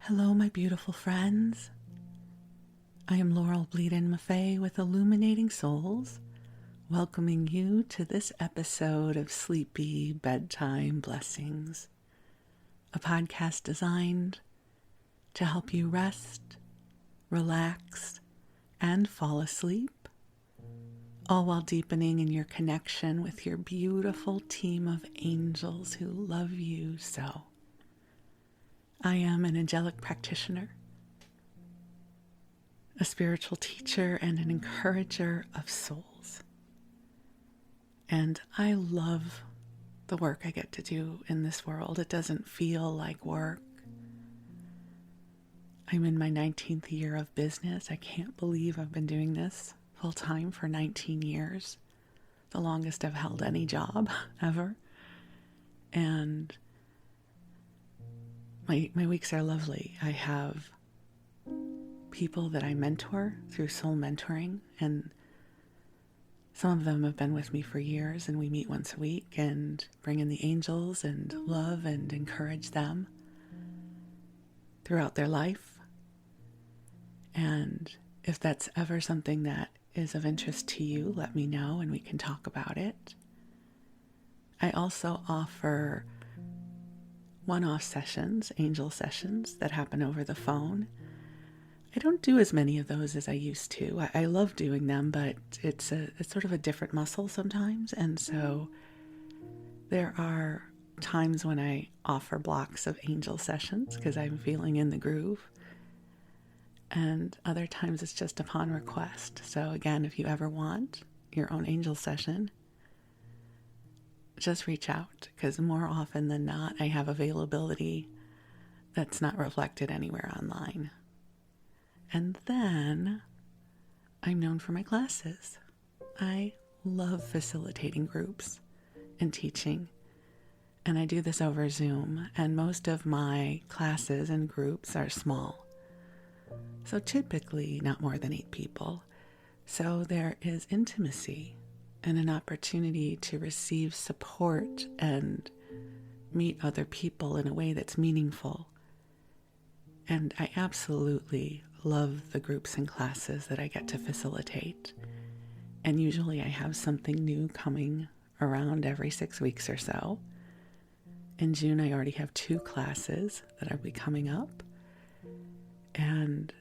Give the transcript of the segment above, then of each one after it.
Hello, my beautiful friends. I am Laurel Bleadon-Maffei with Illuminating Souls, welcoming you to this episode of Sleepy Bedtime Blessings, a podcast designed to help you rest, relax, and fall asleep, all while deepening in your connection with your beautiful team of angels who love you so. I am an angelic practitioner, a spiritual teacher, and an encourager of souls. And I love the work I get to do in this world. It doesn't feel like work. I'm in my 19th year of business. I can't believe I've been doing this full time for 19 years, the longest I've held any job ever. And my weeks are lovely. I have people that I mentor through soul mentoring, and some of them have been with me for years, and we meet once a week and bring in the angels and love and encourage them throughout their life. And if that's ever something that is of interest to you, let me know and we can talk about it. I also offer one-off sessions, angel sessions that happen over the phone. I don't do as many of those as I used to. I love doing them, but it's sort of a different muscle sometimes. And so there are times when I offer blocks of angel sessions because I'm feeling in the groove. And other times it's just upon request. So again, if you ever want your own angel session, just reach out, because more often than not, I have availability that's not reflected anywhere online. And then I'm known for my classes. I love facilitating groups and teaching, and I do this over Zoom, and most of my classes and groups are small. So typically not more than 8 people. So there is intimacy and an opportunity to receive support and meet other people in a way that's meaningful. And I absolutely love the groups and classes that I get to facilitate. And usually I have something new coming around every 6 weeks or so. In June, I already have 2 classes that will be coming up. And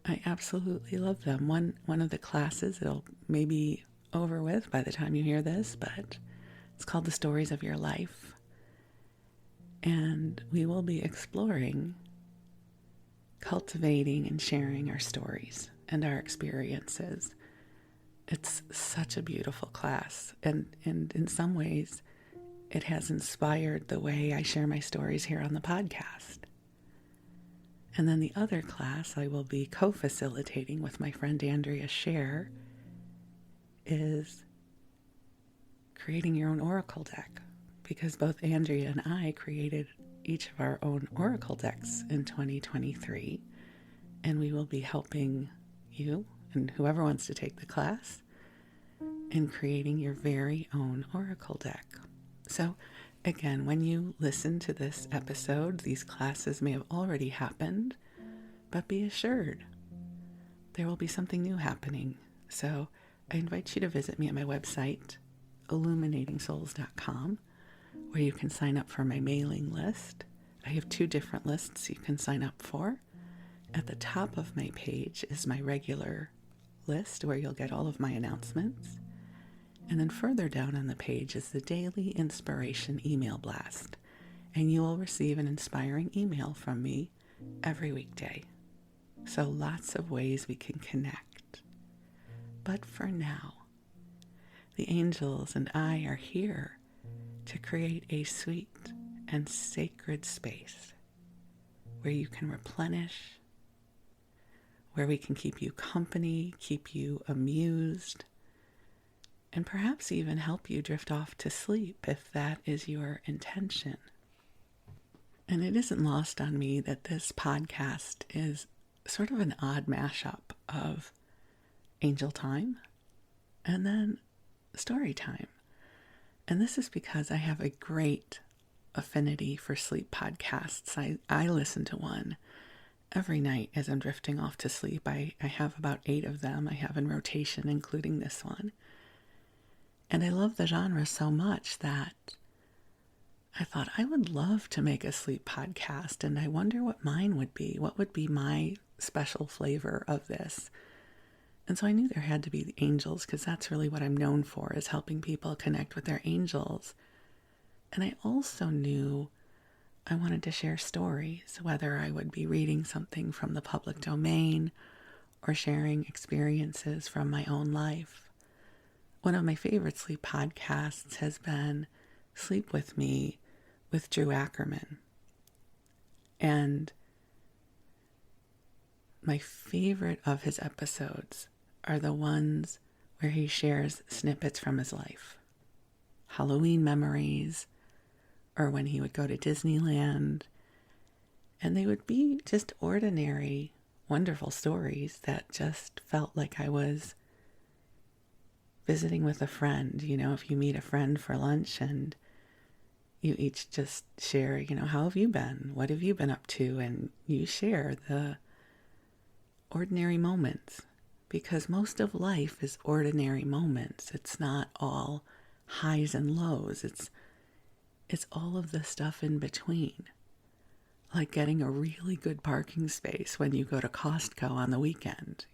I absolutely love them. One of the classes, it'll maybe over with by the time you hear this, but it's called The Stories of Your Life. And we will be exploring cultivating and sharing our stories and our experiences. It's such a beautiful class, and in some ways it has inspired the way I share my stories here on the podcast. And then the other class I will be co-facilitating with my friend Andrea Scher is creating your own oracle deck, because both Andrea and I created each of our own oracle decks in 2023, and we will be helping you and whoever wants to take the class in creating your very own oracle deck. So again, when you listen to this episode, these classes may have already happened, but be assured there will be something new happening. So I invite you to visit me at my website, illuminatingsouls.com, where you can sign up for my mailing list. I have 2 different lists you can sign up for. At the top of my page is my regular list where you'll get all of my announcements. And then further down on the page is the daily inspiration email blast. And you will receive an inspiring email from me every weekday. So lots of ways we can connect. But for now, the angels and I are here to create a sweet and sacred space where you can replenish, where we can keep you company, keep you amused, and perhaps even help you drift off to sleep if that is your intention. And it isn't lost on me that this podcast is sort of an odd mashup of angel time and then story time. And this is because I have a great affinity for sleep podcasts. I listen to one every night as I'm drifting off to sleep. I have about 8 of them I have in rotation, including this one. And I love the genre so much that I thought I would love to make a sleep podcast, and I wonder what mine would be. What would be my special flavor of this? And so I knew there had to be the angels, because that's really what I'm known for, is helping people connect with their angels. And I also knew I wanted to share stories, whether I would be reading something from the public domain or sharing experiences from my own life. One of my favorite sleep podcasts has been Sleep With Me with Drew Ackerman. And my favorite of his episodes are the ones where he shares snippets from his life. Halloween memories, or when he would go to Disneyland. And they would be just ordinary, wonderful stories that just felt like I was visiting with a friend. You know, if you meet a friend for lunch and you each just share, how have you been? What have you been up to? And you share the ordinary moments, because most of life is ordinary moments. It's not all highs and lows. It's all of the stuff in between. Like getting a really good parking space when you go to Costco on the weekend,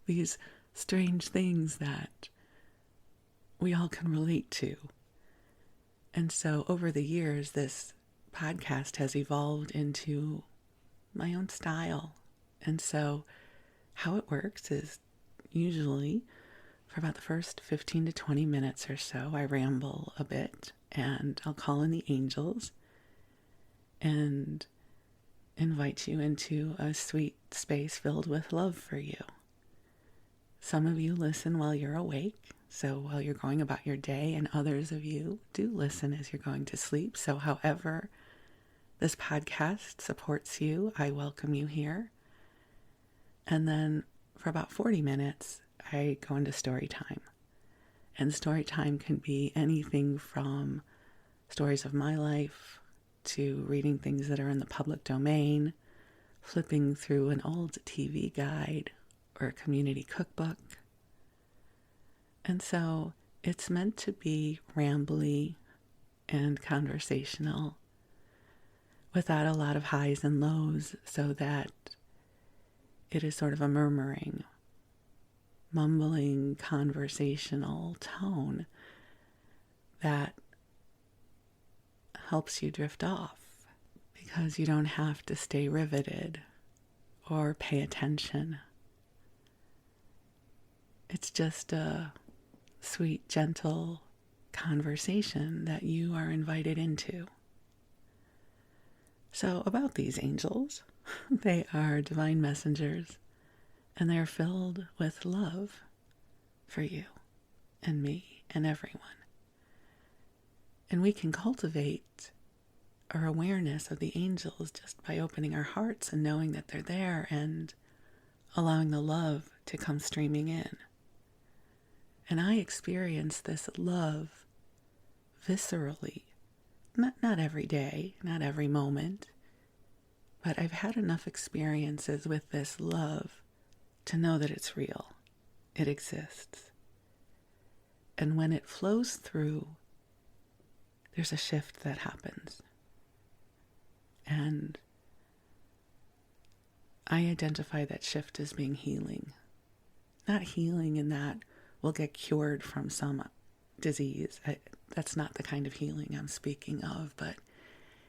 These strange things that we all can relate to. And so over the years, this podcast has evolved into my own style. And so how it works is usually for about the first 15 to 20 minutes or so, I ramble a bit and I'll call in the angels and invite you into a sweet space filled with love for you. Some of you listen while you're awake, so while you're going about your day, and others of you do listen as you're going to sleep. So however this podcast supports you, I welcome you here. And then for about 40 minutes, I go into Storytime. And Storytime can be anything from stories of my life to reading things that are in the public domain, flipping through an old TV guide or a community cookbook. And so it's meant to be rambly and conversational without a lot of highs and lows, so that it is sort of a murmuring, mumbling, conversational tone that helps you drift off, because you don't have to stay riveted or pay attention. It's just a sweet, gentle conversation that you are invited into. So about these angels, they are divine messengers, and they're filled with love for you and me and everyone. And we can cultivate our awareness of the angels just by opening our hearts and knowing that they're there and allowing the love to come streaming in. And I experience this love viscerally, not every day, not every moment, but I've had enough experiences with this love to know that it's real. It exists. And when it flows through, there's a shift that happens. And I identify that shift as being healing. Not healing in that we'll get cured from some disease. That's not the kind of healing I'm speaking of, but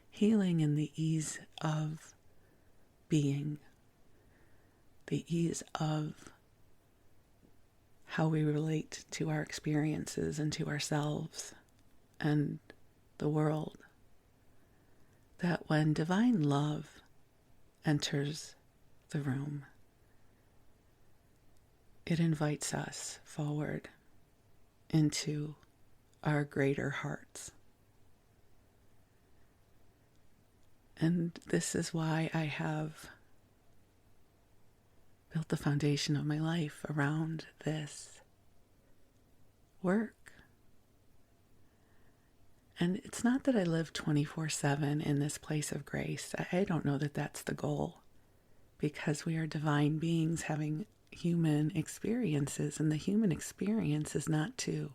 healing in the ease of being, the ease of how we relate to our experiences and to ourselves and the world. That when divine love enters the room, it invites us forward into our greater hearts. And this is why I have built the foundation of my life around this work. And it's not that I live 24/7 in this place of grace. I don't know that that's the goal, because we are divine beings having human experiences, and the human experience is not to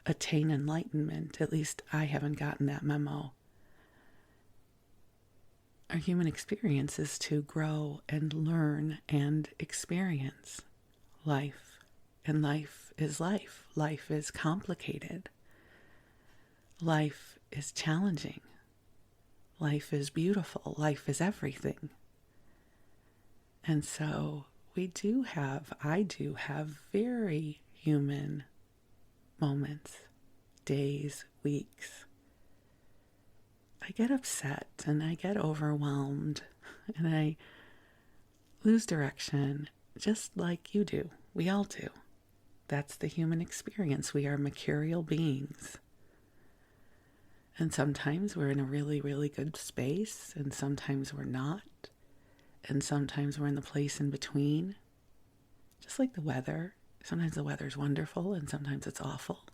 attain enlightenment. At least I haven't gotten that memo. Our human experience is to grow and learn and experience life. And life is life. Life is complicated. Life is challenging. Life is beautiful. Life is everything. And so I do have very human moments, days, weeks. I get upset and I get overwhelmed and I lose direction, just like you do. We all do. That's the human experience. We are mercurial beings. And sometimes we're in a really, really good space, and sometimes we're not. And sometimes we're in the place in between. Just like the weather. Sometimes the weather's wonderful and sometimes it's awful.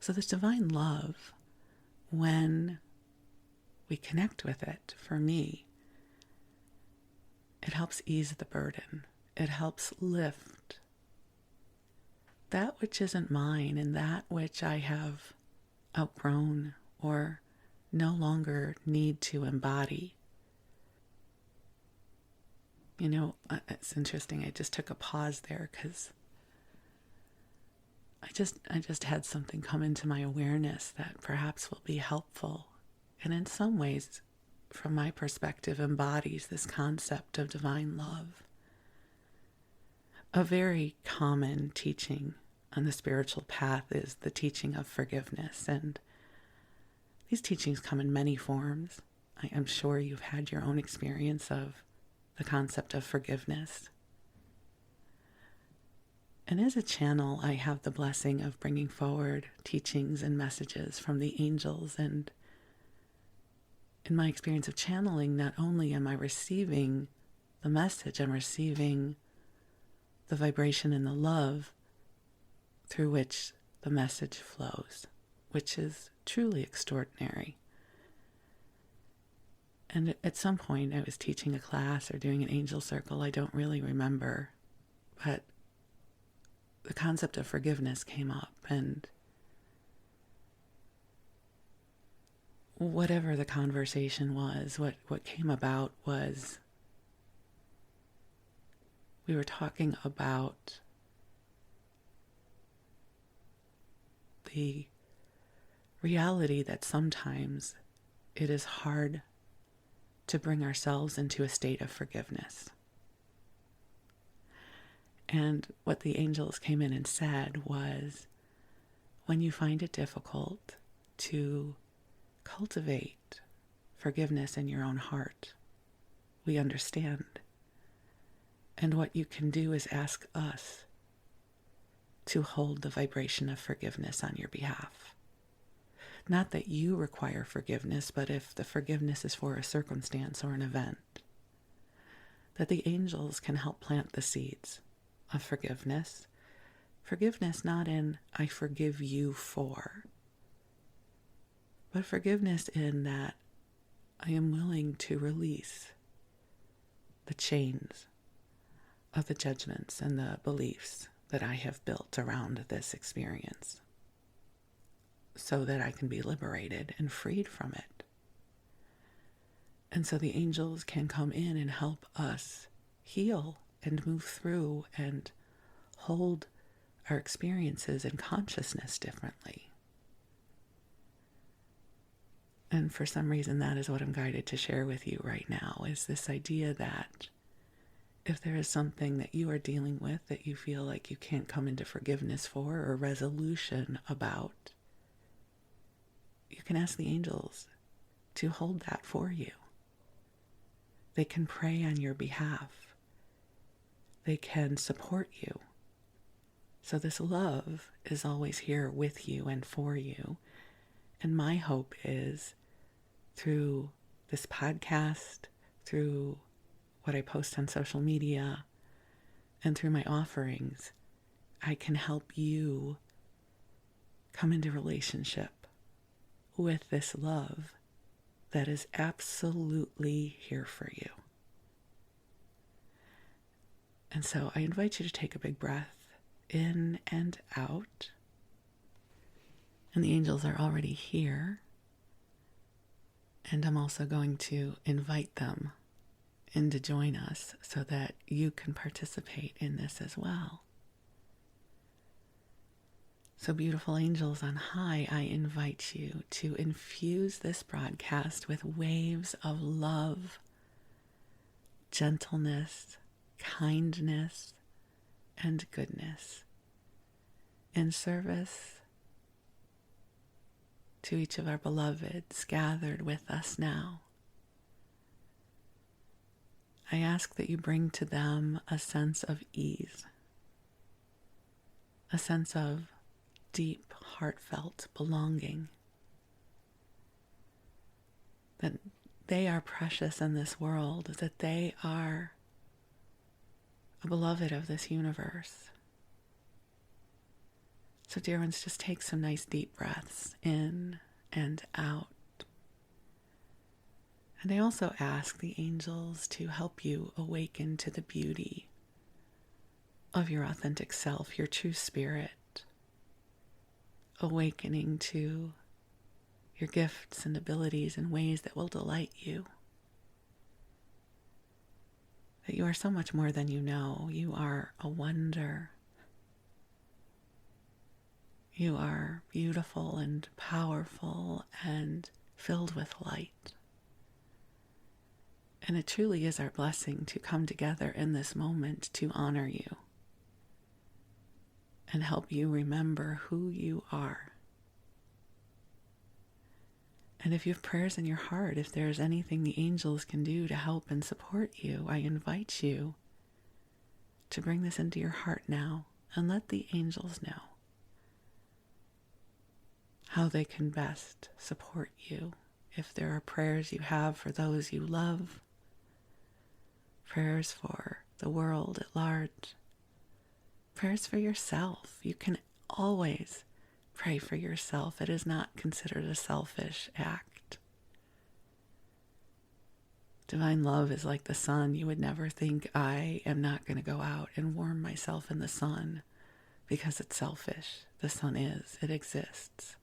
So this divine love, when we connect with it, for me, it helps ease the burden. It helps lift that which isn't mine and that which I have outgrown or no longer need to embody. You know, it's interesting. I just took a pause there because I just had something come into my awareness that perhaps will be helpful, and in some ways, from my perspective, embodies this concept of divine love. A very common teaching on the spiritual path is the teaching of forgiveness, and these teachings come in many forms. I am sure you've had your own experience of the concept of forgiveness. And as a channel, I have the blessing of bringing forward teachings and messages from the angels. And in my experience of channeling, not only am I receiving the message, I'm receiving the vibration and the love through which the message flows, which is truly extraordinary. And at some point, I was teaching a class or doing an angel circle. I don't really remember, but the concept of forgiveness came up, and whatever the conversation was, what came about was we were talking about the reality that sometimes it is hard to bring ourselves into a state of forgiveness. And what the angels came in and said was, when you find it difficult to cultivate forgiveness in your own heart, we understand. And what you can do is ask us to hold the vibration of forgiveness on your behalf. Not that you require forgiveness, but if the forgiveness is for a circumstance or an event, that the angels can help plant the seeds of forgiveness. Forgiveness not in I forgive you for, but forgiveness in that I am willing to release the chains of the judgments and the beliefs that I have built around this experience, so that I can be liberated and freed from it. And so the angels can come in and help us heal and move through and hold our experiences and consciousness differently. And for some reason, that is what I'm guided to share with you right now, is this idea that if there is something that you are dealing with that you feel like you can't come into forgiveness for or resolution about, you can ask the angels to hold that for you. They can pray on your behalf. They can support you. So this love is always here with you and for you. And my hope is through this podcast, through what I post on social media, and through my offerings, I can help you come into relationship with this love that is absolutely here for you. And so I invite you to take a big breath in and out. And the angels are already here. And I'm also going to invite them in to join us so that you can participate in this as well. So beautiful angels on high, I invite you to infuse this broadcast with waves of love, gentleness, kindness, and goodness in service to each of our beloveds gathered with us now. I ask that you bring to them a sense of ease, a sense of deep, heartfelt belonging, that they are precious in this world, that they are a beloved of this universe. So dear ones, just take some nice deep breaths in and out. And I also ask the angels to help you awaken to the beauty of your authentic self, your true spirit, awakening to your gifts and abilities in ways that will delight you. That you are so much more than you know. You are a wonder. You are beautiful and powerful and filled with light. And it truly is our blessing to come together in this moment to honor you and help you remember who you are. And if you have prayers in your heart, if there's anything the angels can do to help and support you, I invite you to bring this into your heart now and let the angels know how they can best support you. If there are prayers you have for those you love, prayers for the world at large, prayers for yourself. You can always pray for yourself. It is not considered a selfish act. Divine love is like the sun. You would never think, I am not going to go out and warm myself in the sun because it's selfish. The sun is. It exists.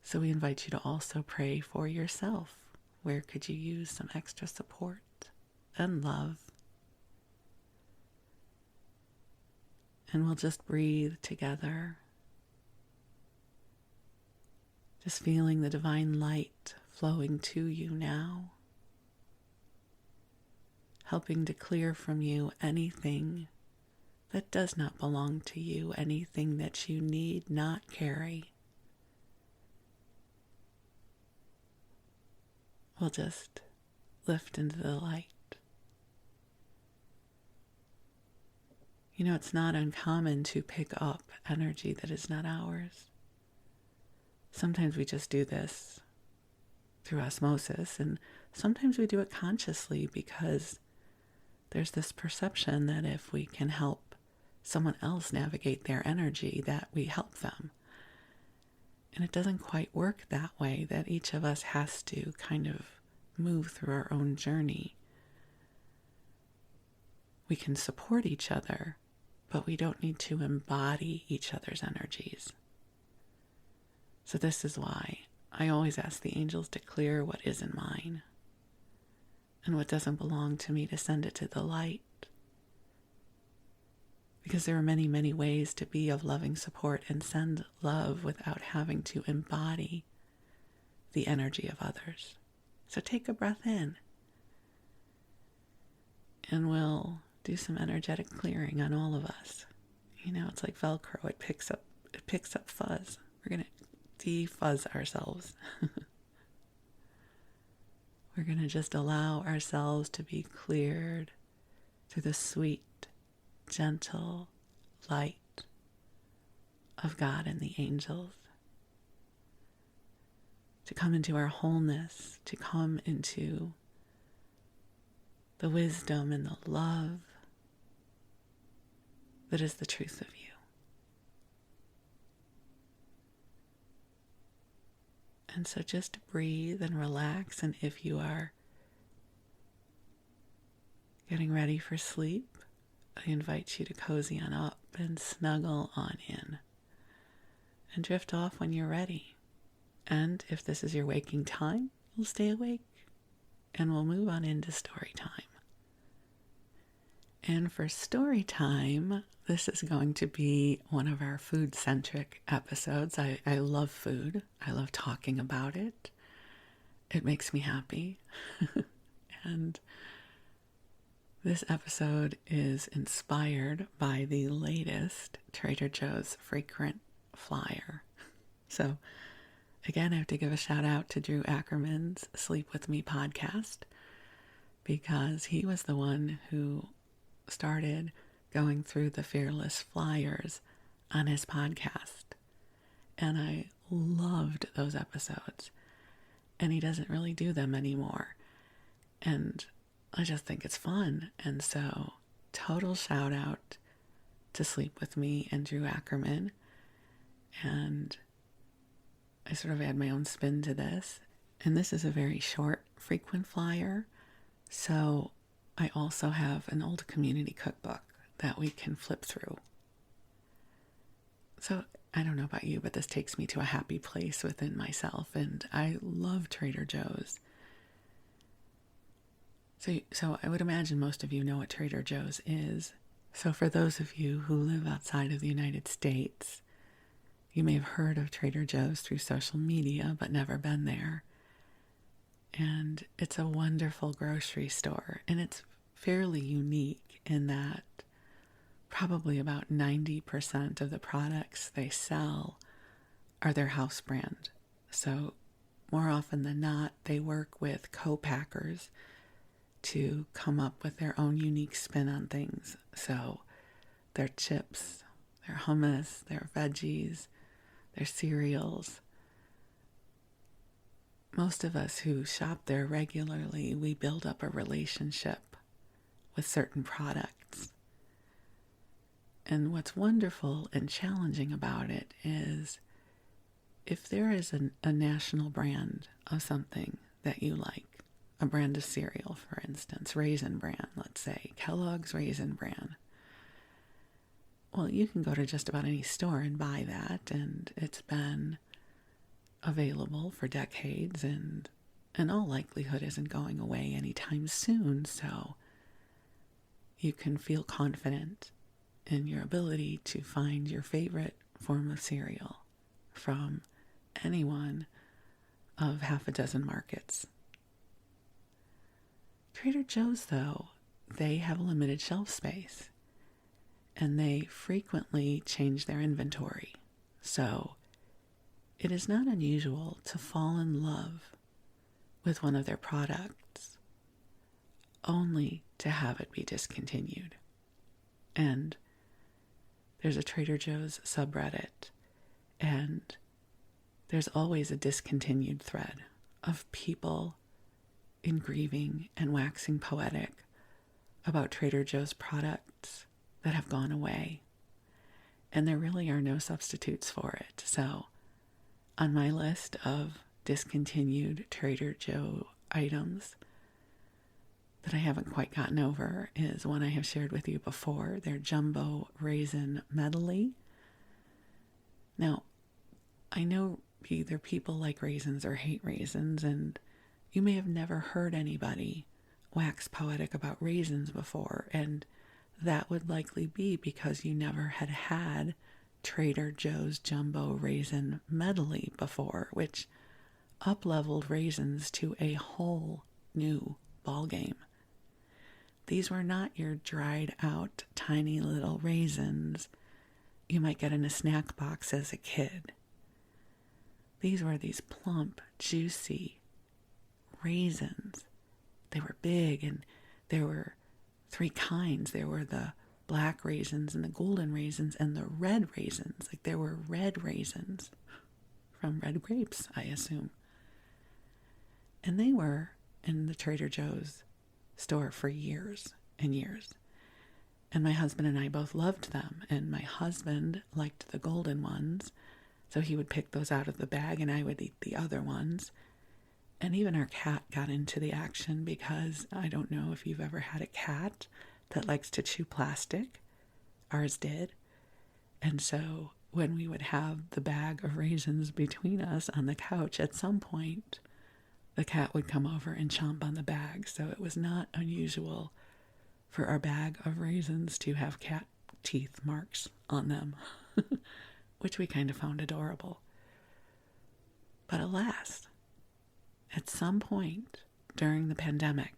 So we invite you to also pray for yourself. Where could you use some extra support and love? And we'll just breathe together. Just feeling the divine light flowing to you now. Helping to clear from you anything that does not belong to you, anything that you need not carry. We'll just lift into the light. You know, it's not uncommon to pick up energy that is not ours. Sometimes we just do this through osmosis, and sometimes we do it consciously because there's this perception that if we can help someone else navigate their energy, that we help them. And it doesn't quite work that way, that each of us has to kind of move through our own journey. We can support each other, but we don't need to embody each other's energies. So this is why I always ask the angels to clear what isn't mine and what doesn't belong to me, to send it to the light. Because there are many, many ways to be of loving support and send love without having to embody the energy of others. So take a breath in, and we'll do some energetic clearing on all of us. You know, it's like Velcro. It picks up fuzz. We're going to defuzz ourselves. We're going to just allow ourselves to be cleared through the sweet, gentle light of God and the angels. To come into our wholeness, to come into the wisdom and the love that is the truth of you. And so just breathe and relax. And if you are getting ready for sleep, I invite you to cozy on up and snuggle on in and drift off when you're ready. And if this is your waking time, you'll stay awake and we'll move on into story time. And for story time, this is going to be one of our food-centric episodes. I love food. I love talking about it. It makes me happy. And this episode is inspired by the latest Trader Joe's frequent flyer. So again, I have to give a shout out to Drew Ackerman's Sleep With Me podcast, because he was the one who started going through the Fearless flyers on his podcast. And I loved those episodes. And he doesn't really do them anymore. And I just think it's fun. And so, total shout out to Sleep With Me and Drew Ackerman. And I sort of add my own spin to this. And this is a very short, frequent flyer. So I also have an old community cookbook that we can flip through. So I don't know about you, but this takes me to a happy place within myself. And I love Trader Joe's. So I would imagine most of you know what Trader Joe's is. So for those of you who live outside of the United States, you may have heard of Trader Joe's through social media, but never been there. And it's a wonderful grocery store. And it's fairly unique in that probably about 90% of the products they sell are their house brand. So more often than not, they work with co-packers to come up with their own unique spin on things. So their chips, their hummus, their veggies, their cereals. Most of us who shop there regularly, we build up a relationship with certain products. And what's wonderful and challenging about it is if there is a national brand of something that you like, a brand of cereal, for instance, Raisin Bran, let's say, Kellogg's Raisin Bran. Well, you can go to just about any store and buy that, and it's been available for decades, and in all likelihood isn't going away anytime soon, so you can feel confident in your ability to find your favorite form of cereal from any one of half a dozen markets. Trader Joe's, though, they have limited shelf space, and they frequently change their inventory. So it is not unusual to fall in love with one of their products only to have it be discontinued. And there's a Trader Joe's subreddit, and there's always a discontinued thread of people in grieving and waxing poetic about Trader Joe's products that have gone away. And there really are no substitutes for it. So on my list of discontinued Trader Joe items that I haven't quite gotten over is one I have shared with you before, their Jumbo Raisin Medley. Now, I know either people like raisins or hate raisins, and you may have never heard anybody wax poetic about raisins before, and that would likely be because you never had Trader Joe's Jumbo Raisin Medley before, which up-leveled raisins to a whole new ballgame. These were not your dried out tiny little raisins you might get in a snack box as a kid. These were these plump, juicy raisins. They were big, and there were three kinds. There were the black raisins and the golden raisins and the red raisins. Like there were red raisins from red grapes, I assume. And they were in the Trader Joe's store for years and years. And my husband and I both loved them. And my husband liked the golden ones, So he would pick those out of the bag and I would eat the other ones. And even our cat got into the action because I don't know if you've ever had a cat that likes to chew plastic. Ours did. And so when we would have the bag of raisins between us on the couch, at some point, the cat would come over and chomp on the bag. So it was not unusual for our bag of raisins to have cat teeth marks on them, which we kind of found adorable. But alas, at some point during the pandemic,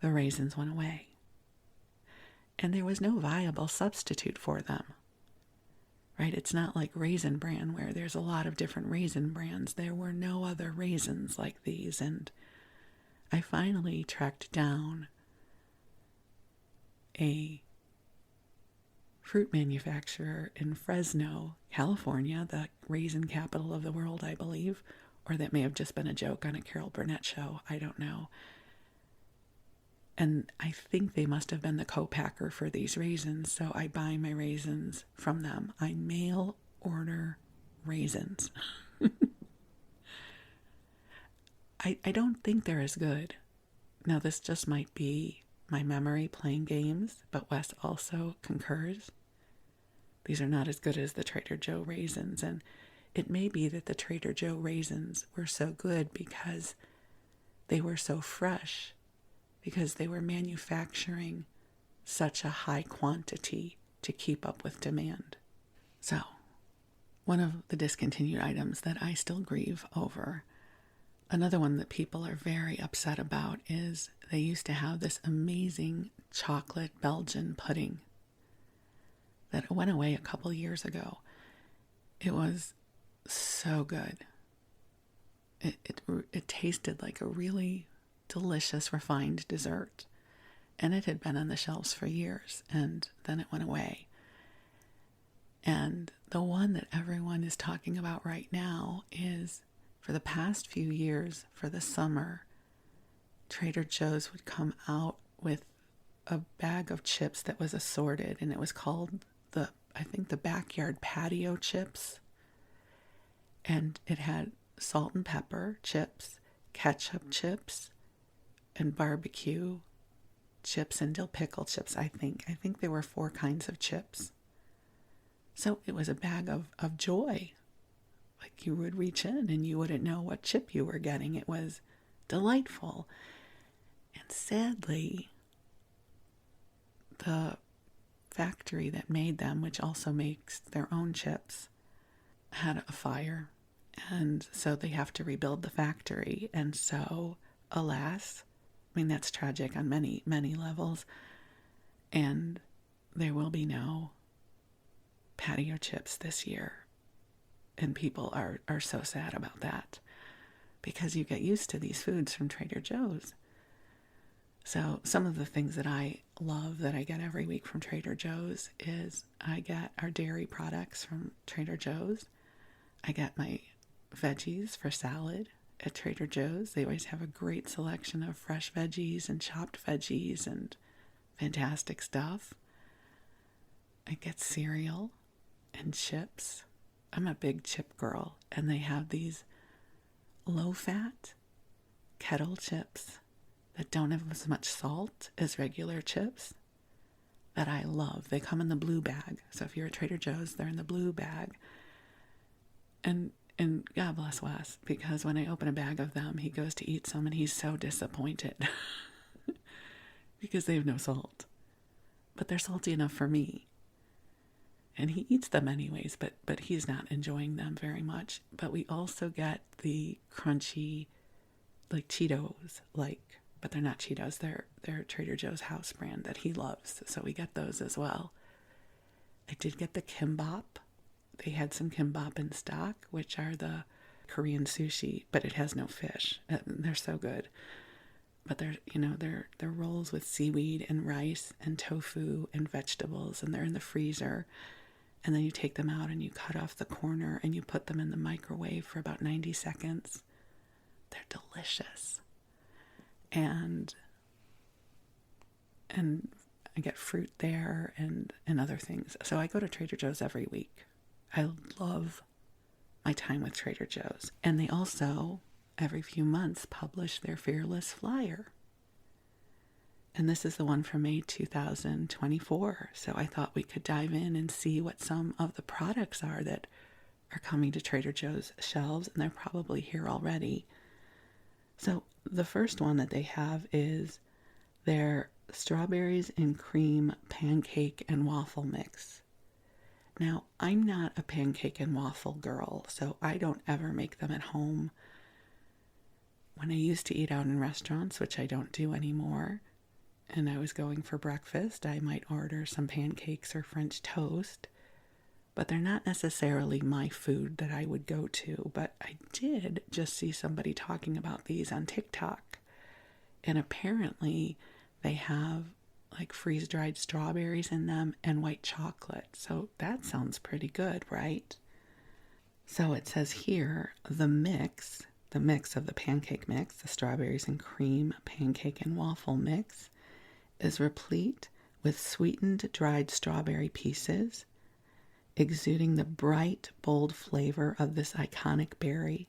the raisins went away. And there was no viable substitute for them. Right? It's not like Raisin Bran where there's a lot of different raisin brands. There were no other raisins like these. And I finally tracked down a fruit manufacturer in Fresno, California, the raisin capital of the world, I believe. Or that may have just been a joke on a Carol Burnett show. I don't know. And I think they must have been the co-packer for these raisins, so I buy my raisins from them. I mail order raisins. I don't think they're as good. Now, this just might be my memory playing games, but Wes also concurs. These are not as good as the Trader Joe raisins, and it may be that the Trader Joe raisins were so good because they were so fresh, because they were manufacturing such a high quantity to keep up with demand. So, one of the discontinued items that I still grieve over, another one that people are very upset about, is they used to have this amazing chocolate Belgian pudding that went away a couple years ago. It was so good. It tasted like a really delicious, refined dessert. And it had been on the shelves for years, and then it went away. And the one that everyone is talking about right now is, for the past few years, for the summer, Trader Joe's would come out with a bag of chips that was assorted, and it was called the backyard patio chips. And it had salt and pepper chips, ketchup chips, and barbecue chips and dill pickle chips, I think. I think there were 4 kinds of chips. So it was a bag of joy. Like you would reach in and you wouldn't know what chip you were getting. It was delightful. And sadly, the factory that made them, which also makes their own chips, had a fire. And so they have to rebuild the factory. And so, alas, I mean, that's tragic on many, many levels. And there will be no patio chips this year. And people are so sad about that because you get used to these foods from Trader Joe's. So some of the things that I love that I get every week from Trader Joe's is I get our dairy products from Trader Joe's. I get my veggies for salad at Trader Joe's. They always have a great selection of fresh veggies and chopped veggies and fantastic stuff. I get cereal and chips. I'm a big chip girl, and they have these low-fat kettle chips that don't have as much salt as regular chips that I love. They come in the blue bag. So if you're at Trader Joe's, they're in the blue bag. And God bless Wes, because when I open a bag of them, he goes to eat some and he's so disappointed because they have no salt. But they're salty enough for me. And he eats them anyways, but he's not enjoying them very much. But we also get the crunchy, like Cheetos, but they're not Cheetos. They're Trader Joe's house brand that he loves. So we get those as well. I did get the kimbap. They had some kimbap in stock, which are the Korean sushi, but it has no fish. They're so good. But they're rolls with seaweed and rice and tofu and vegetables, and they're in the freezer. And then you take them out and you cut off the corner and you put them in the microwave for about 90 seconds. They're delicious. And I get fruit there and other things. So I go to Trader Joe's every week. I love my time with Trader Joe's. And they also, every few months, publish their Fearless Flyer. And this is the one for May 2024. So I thought we could dive in and see what some of the products are that are coming to Trader Joe's shelves, and they're probably here already. So the first one that they have is their strawberries and cream pancake and waffle mix. Now, I'm not a pancake and waffle girl, so I don't ever make them at home. When I used to eat out in restaurants, which I don't do anymore, and I was going for breakfast, I might order some pancakes or French toast, but they're not necessarily my food that I would go to. But I did just see somebody talking about these on TikTok, and apparently they have like freeze-dried strawberries in them and white chocolate. So that sounds pretty good, right? So it says here, the mix of the pancake mix, the strawberries and cream pancake and waffle mix, is replete with sweetened dried strawberry pieces, exuding the bright, bold flavor of this iconic berry.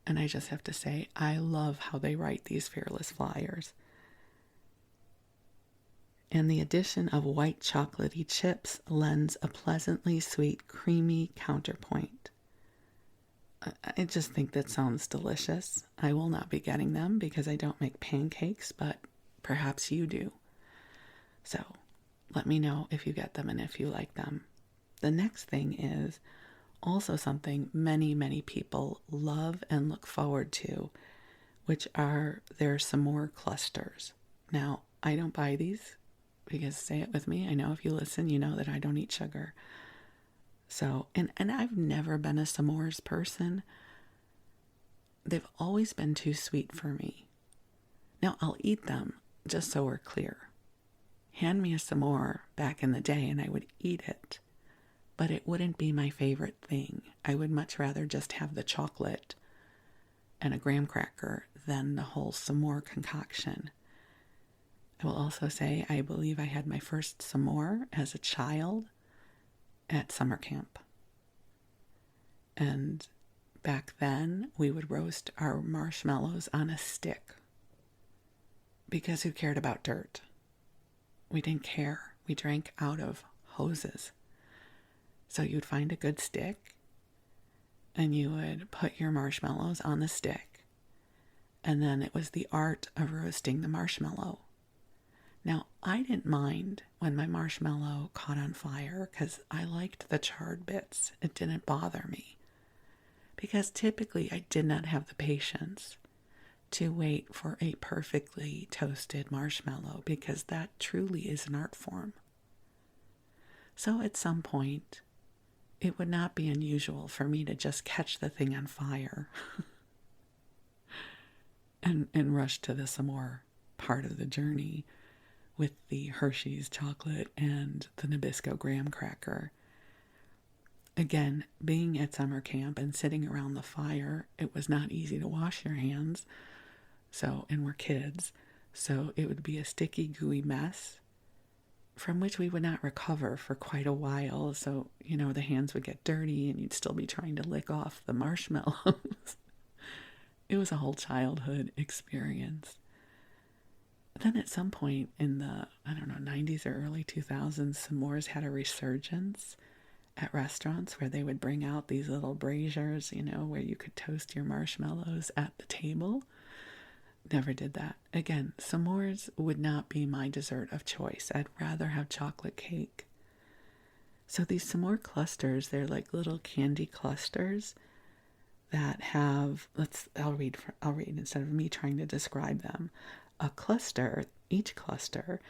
And I just have to say, I love how they write these Fearless Flyers. And the addition of white chocolatey chips lends a pleasantly sweet, creamy counterpoint. I just think that sounds delicious. I will not be getting them because I don't make pancakes, but perhaps you do. So let me know if you get them and if you like them. The next thing is also something many, many people love and look forward to, which are their s'more clusters. Now, I don't buy these because, say it with me, I know if you listen, you know that I don't eat sugar. So, and I've never been a s'mores person. They've always been too sweet for me. Now, I'll eat them, just so we're clear. Hand me a s'more back in the day and I would eat it, but it wouldn't be my favorite thing. I would much rather just have the chocolate and a graham cracker than the whole s'more concoction. I will also say I believe I had my first s'more as a child at summer camp. And back then, we would roast our marshmallows on a stick. Because who cared about dirt? We didn't care. We drank out of hoses. So you'd find a good stick, and you would put your marshmallows on the stick. And then it was the art of roasting the marshmallow. Now, I didn't mind when my marshmallow caught on fire because I liked the charred bits. It didn't bother me. Because typically I did not have the patience to wait for a perfectly toasted marshmallow because that truly is an art form. So at some point, it would not be unusual for me to just catch the thing on fire and rush to the s'more part of the journey with the Hershey's chocolate and the Nabisco graham cracker. Again, being at summer camp and sitting around the fire, it was not easy to wash your hands. And we're kids, so it would be a sticky, gooey mess from which we would not recover for quite a while. So, the hands would get dirty and you'd still be trying to lick off the marshmallows. It was a whole childhood experience. Then at some point in the, 90s or early 2000s, s'mores had a resurgence at restaurants where they would bring out these little braziers, where you could toast your marshmallows at the table. Never did that. Again, s'mores would not be my dessert of choice. I'd rather have chocolate cake. So these s'more clusters, they're like little candy clusters that have, I'll read instead of me trying to describe them. Each cluster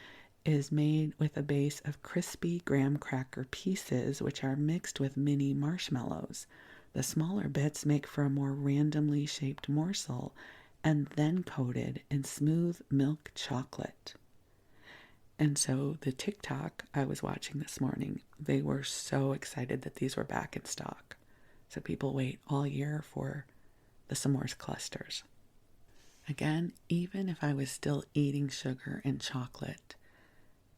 is made with a base of crispy graham cracker pieces, which are mixed with mini marshmallows. The smaller bits make for a more randomly shaped morsel and then coated in smooth milk chocolate. And so the TikTok I was watching this morning, they were so excited that these were back in stock. So people wait all year for the s'mores clusters. Again, even if I was still eating sugar and chocolate,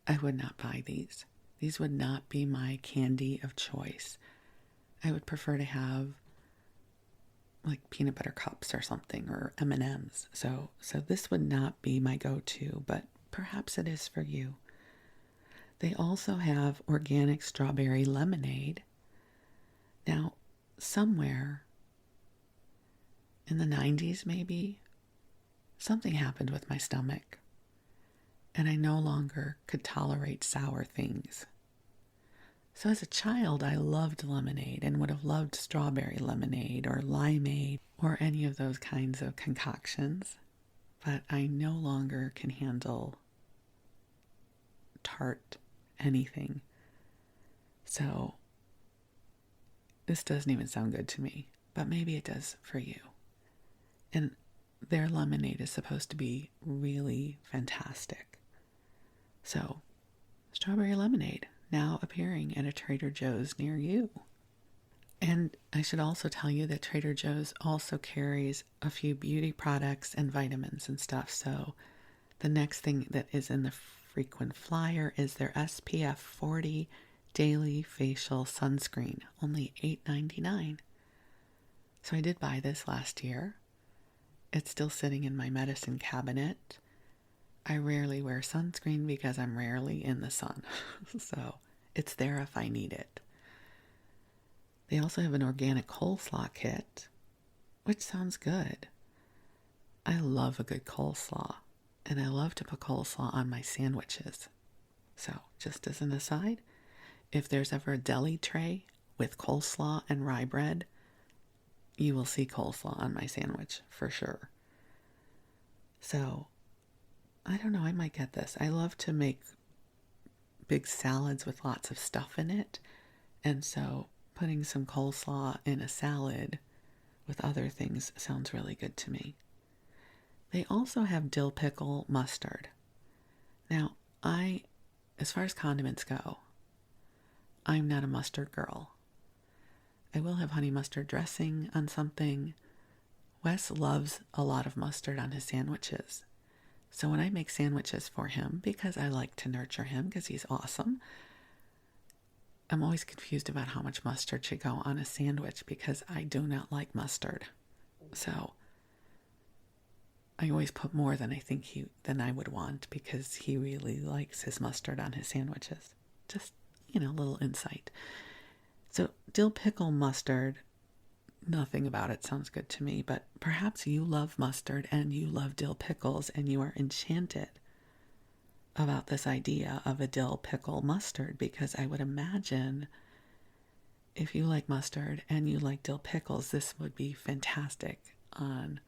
I would not buy these. These would not be my candy of choice. I would prefer to have like peanut butter cups or something, or M&Ms. So this would not be my go-to, but perhaps it is for you. They also have organic strawberry lemonade. Now, somewhere in the 90s maybe, something happened with my stomach, and I no longer could tolerate sour things. So as a child, I loved lemonade and would have loved strawberry lemonade or limeade or any of those kinds of concoctions. But I no longer can handle tart anything. So this doesn't even sound good to me, but maybe it does for you. And their lemonade is supposed to be really fantastic. So, strawberry lemonade, now appearing at a Trader Joe's near you. And I should also tell you that Trader Joe's also carries a few beauty products and vitamins and stuff. So the next thing that is in the frequent flyer is their SPF 40 daily facial sunscreen, only $8.99. So I did buy this last year. It's still sitting in my medicine cabinet. I rarely wear sunscreen because I'm rarely in the sun. So it's there if I need it. They also have an organic coleslaw kit, which sounds good. I love a good coleslaw, and I love to put coleslaw on my sandwiches. So just as an aside, if there's ever a deli tray with coleslaw and rye bread, you will see coleslaw on my sandwich for sure. So I don't know, I might get this. I love to make big salads with lots of stuff in it. And so putting some coleslaw in a salad with other things sounds really good to me. They also have dill pickle mustard. Now, as far as condiments go, I'm not a mustard girl. I will have honey mustard dressing on something. Wes loves a lot of mustard on his sandwiches. So when I make sandwiches for him, because I like to nurture him because he's awesome, I'm always confused about how much mustard should go on a sandwich because I do not like mustard. So I always put more than I would want because he really likes his mustard on his sandwiches. Just, a little insight. So dill pickle mustard, nothing about it sounds good to me, but perhaps you love mustard and you love dill pickles and you are enchanted about this idea of a dill pickle mustard, because I would imagine if you like mustard and you like dill pickles, this would be fantastic on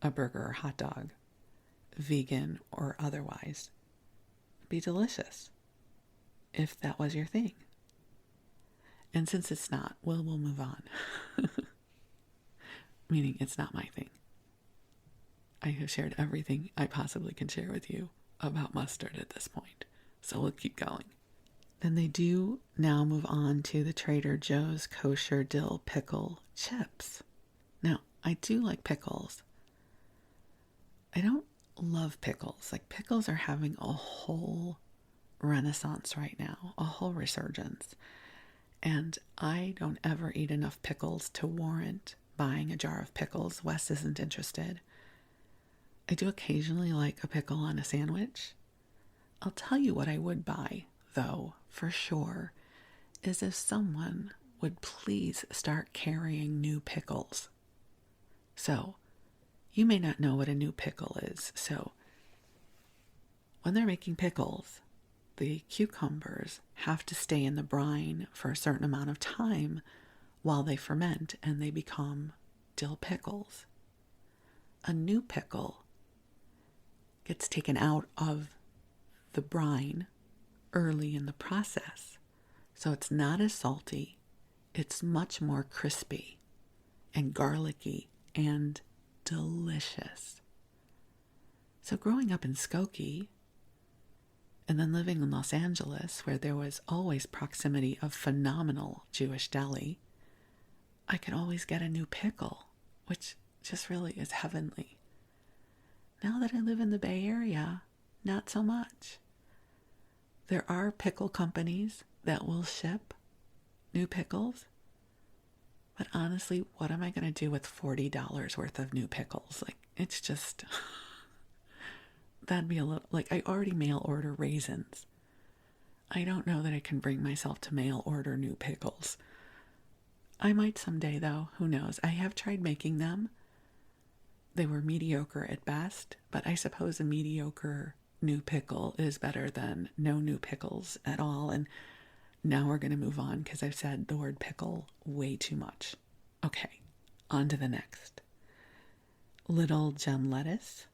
a burger or hot dog, vegan or otherwise. It'd be delicious if that was your thing. And since it's not, we'll move on. Meaning it's not my thing. I have shared everything I possibly can share with you about mustard at this point. So we'll keep going. Then they do now move on to the Trader Joe's kosher dill pickle chips. Now, I do like pickles. I don't love pickles. Like, pickles are having a whole renaissance right now, a whole resurgence. And I don't ever eat enough pickles to warrant buying a jar of pickles. Wes isn't interested. I do occasionally like a pickle on a sandwich. I'll tell you what I would buy, though, for sure, is if someone would please start carrying new pickles. So, you may not know what a new pickle is. So, when they're making pickles, the cucumbers have to stay in the brine for a certain amount of time while they ferment and they become dill pickles. A new pickle gets taken out of the brine early in the process. So it's not as salty. It's much more crispy and garlicky and delicious. So growing up in Skokie and then living in Los Angeles, where there was always proximity of phenomenal Jewish deli, I could always get a new pickle, which just really is heavenly. Now that I live in the Bay Area, not so much. There are pickle companies that will ship new pickles, But honestly, what am I going to do with $40 worth of new pickles? Like, it's just, that'd be a little, like, I already mail order raisins. I don't know that I can bring myself to mail order new pickles. I might someday, though. Who knows? I have tried making them. They were mediocre at best, but I suppose a mediocre new pickle is better than no new pickles at all. And now we're going to move on because I've said the word pickle way too much. Okay, on to the next. Little gem lettuce.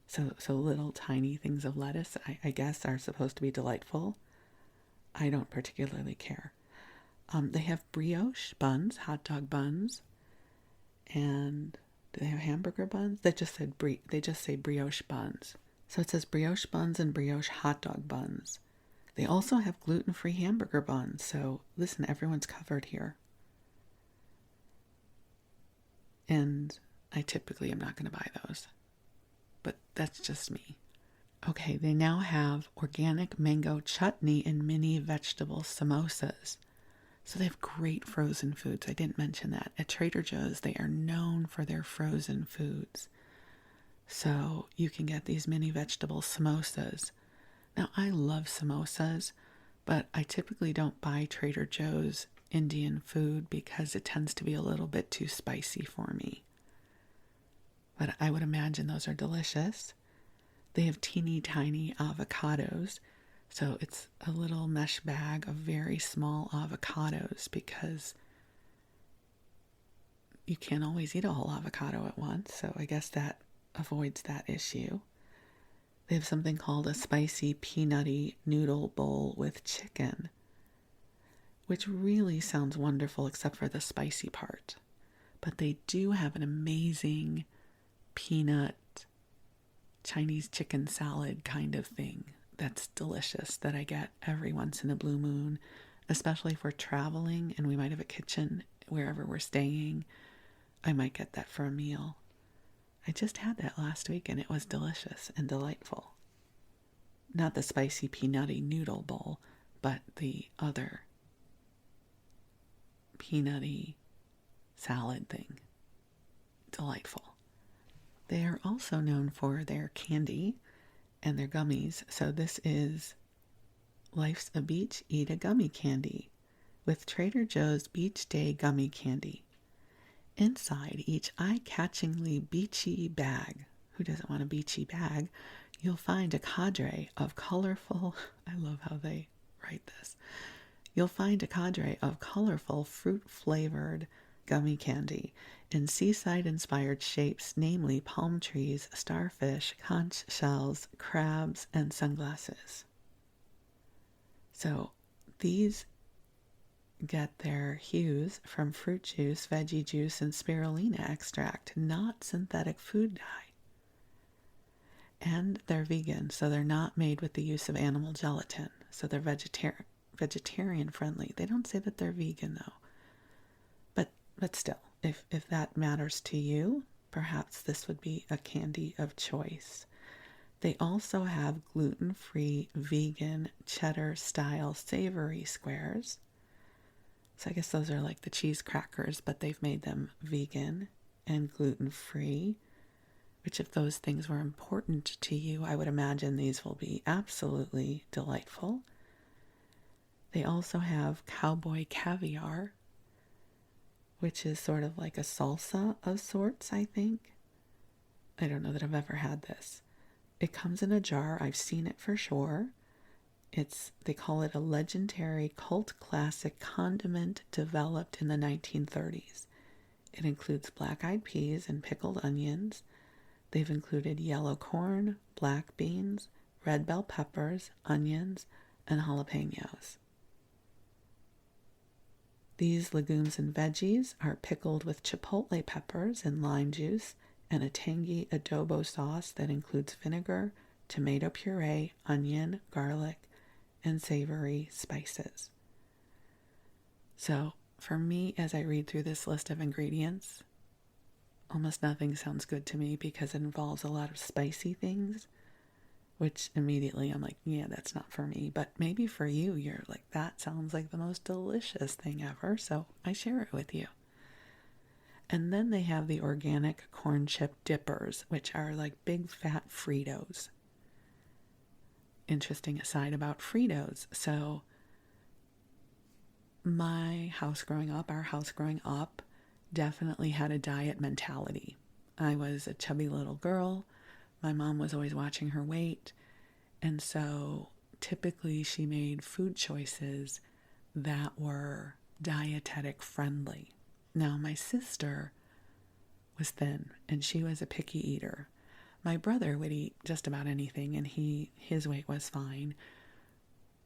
So little tiny things of lettuce, I guess, are supposed to be delightful. I don't particularly care. They have brioche buns, hot dog buns, and do they have hamburger buns? They just say brioche buns. So it says brioche buns and brioche hot dog buns. They also have gluten-free hamburger buns. So listen, everyone's covered here. And I typically am not going to buy those. But that's just me. Okay, they now have organic mango chutney and mini vegetable samosas. So they have great frozen foods. I didn't mention that. At Trader Joe's, they are known for their frozen foods. So you can get these mini vegetable samosas. Now, I love samosas, but I typically don't buy Trader Joe's Indian food because it tends to be a little bit too spicy for me. But I would imagine those are delicious. They have teeny tiny avocados. So it's a little mesh bag of very small avocados because you can't always eat a whole avocado at once. So I guess that avoids that issue. They have something called a spicy peanutty noodle bowl with chicken, which really sounds wonderful except for the spicy part. But they do have an amazing peanut Chinese chicken salad kind of thing that's delicious that I get every once in a blue moon, especially if we're traveling and we might have a kitchen wherever we're staying. I might get that for a meal. I just had that last week and it was delicious and delightful. Not the spicy peanutty noodle bowl, but the other peanutty salad thing. Delightful. They are also known for their candy and their gummies. So this is Life's a Beach, Eat a Gummy Candy with Trader Joe's Beach Day Gummy Candy. Inside each eye-catchingly beachy bag, who doesn't want a beachy bag, you'll find a cadre of colorful, I love how they write this, you'll find a cadre of colorful fruit-flavored gummy candy in seaside-inspired shapes, namely palm trees, starfish, conch shells, crabs, and sunglasses. So these get their hues from fruit juice, veggie juice, and spirulina extract, not synthetic food dye. And they're vegan, so they're not made with the use of animal gelatin. So they're vegetarian friendly. They don't say that they're vegan though. But still, if that matters to you, perhaps this would be a candy of choice. They also have gluten-free, vegan, cheddar-style savory squares. So I guess those are like the cheese crackers, but they've made them vegan and gluten-free, which if those things were important to you, I would imagine these will be absolutely delightful. They also have cowboy caviar, which is sort of like a salsa of sorts, I think. I don't know that I've ever had this. It comes in a jar. I've seen it for sure. They call it a legendary cult classic condiment developed in the 1930s. It includes black-eyed peas and pickled onions. They've included yellow corn, black beans, red bell peppers, onions, and jalapenos. These legumes and veggies are pickled with chipotle peppers and lime juice and a tangy adobo sauce that includes vinegar, tomato puree, onion, garlic, and savory spices. So, for me, as I read through this list of ingredients, almost nothing sounds good to me because it involves a lot of spicy things, which immediately I'm like, yeah, that's not for me. But maybe for you, you're like, that sounds like the most delicious thing ever, so I share it with you. And then they have the organic corn chip dippers, which are like big fat Fritos. Interesting aside about Fritos. So our house growing up, definitely had a diet mentality. I was a chubby little girl. My mom was always watching her weight. And so typically she made food choices that were dietetic friendly. Now, my sister was thin and she was a picky eater. My brother would eat just about anything and his weight was fine.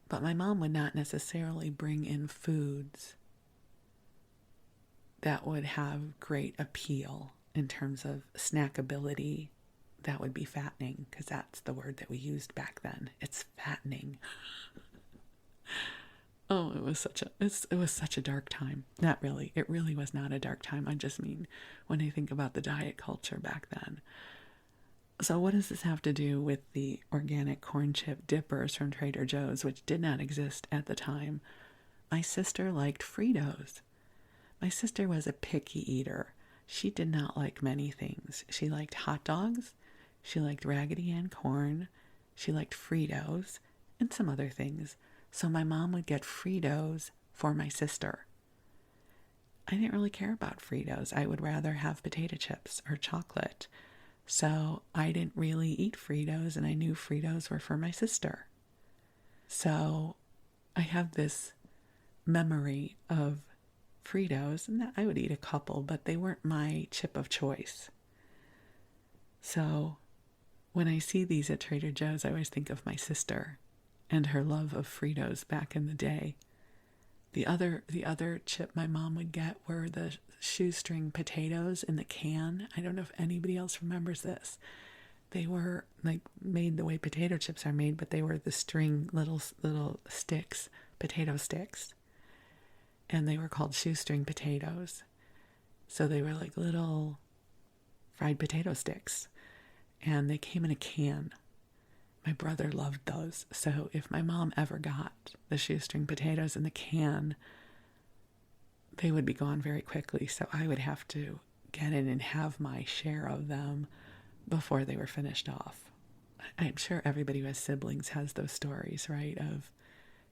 But my mom would not necessarily bring in foods that would have great appeal in terms of snackability that would be fattening, because that's the word that we used back then. It's fattening. Oh, it was such a dark time. Not really. It really was not a dark time. I just mean when I think about the diet culture back then. So what does this have to do with the organic corn chip dippers from Trader Joe's, which did not exist at the time? My sister liked Fritos. My sister was a picky eater. She did not like many things. She liked hot dogs. She liked Raggedy Ann corn. She liked Fritos and some other things. So my mom would get Fritos for my sister. I didn't really care about Fritos. I would rather have potato chips or chocolate. So I didn't really eat Fritos, and I knew Fritos were for my sister. So I have this memory of Fritos, and I would eat a couple, but they weren't my chip of choice. So when I see these at Trader Joe's, I always think of my sister and her love of Fritos back in the day. The other chip my mom would get were the shoestring potatoes in the can. I don't know if anybody else remembers this. They were like made the way potato chips are made, but they were the string little sticks, potato sticks. And they were called shoestring potatoes. So they were like little fried potato sticks. And they came in a can. My brother loved those. So if my mom ever got the shoestring potatoes in the can, they would be gone very quickly. So I would have to get in and have my share of them before they were finished off. I'm sure everybody who has siblings has those stories, right? Of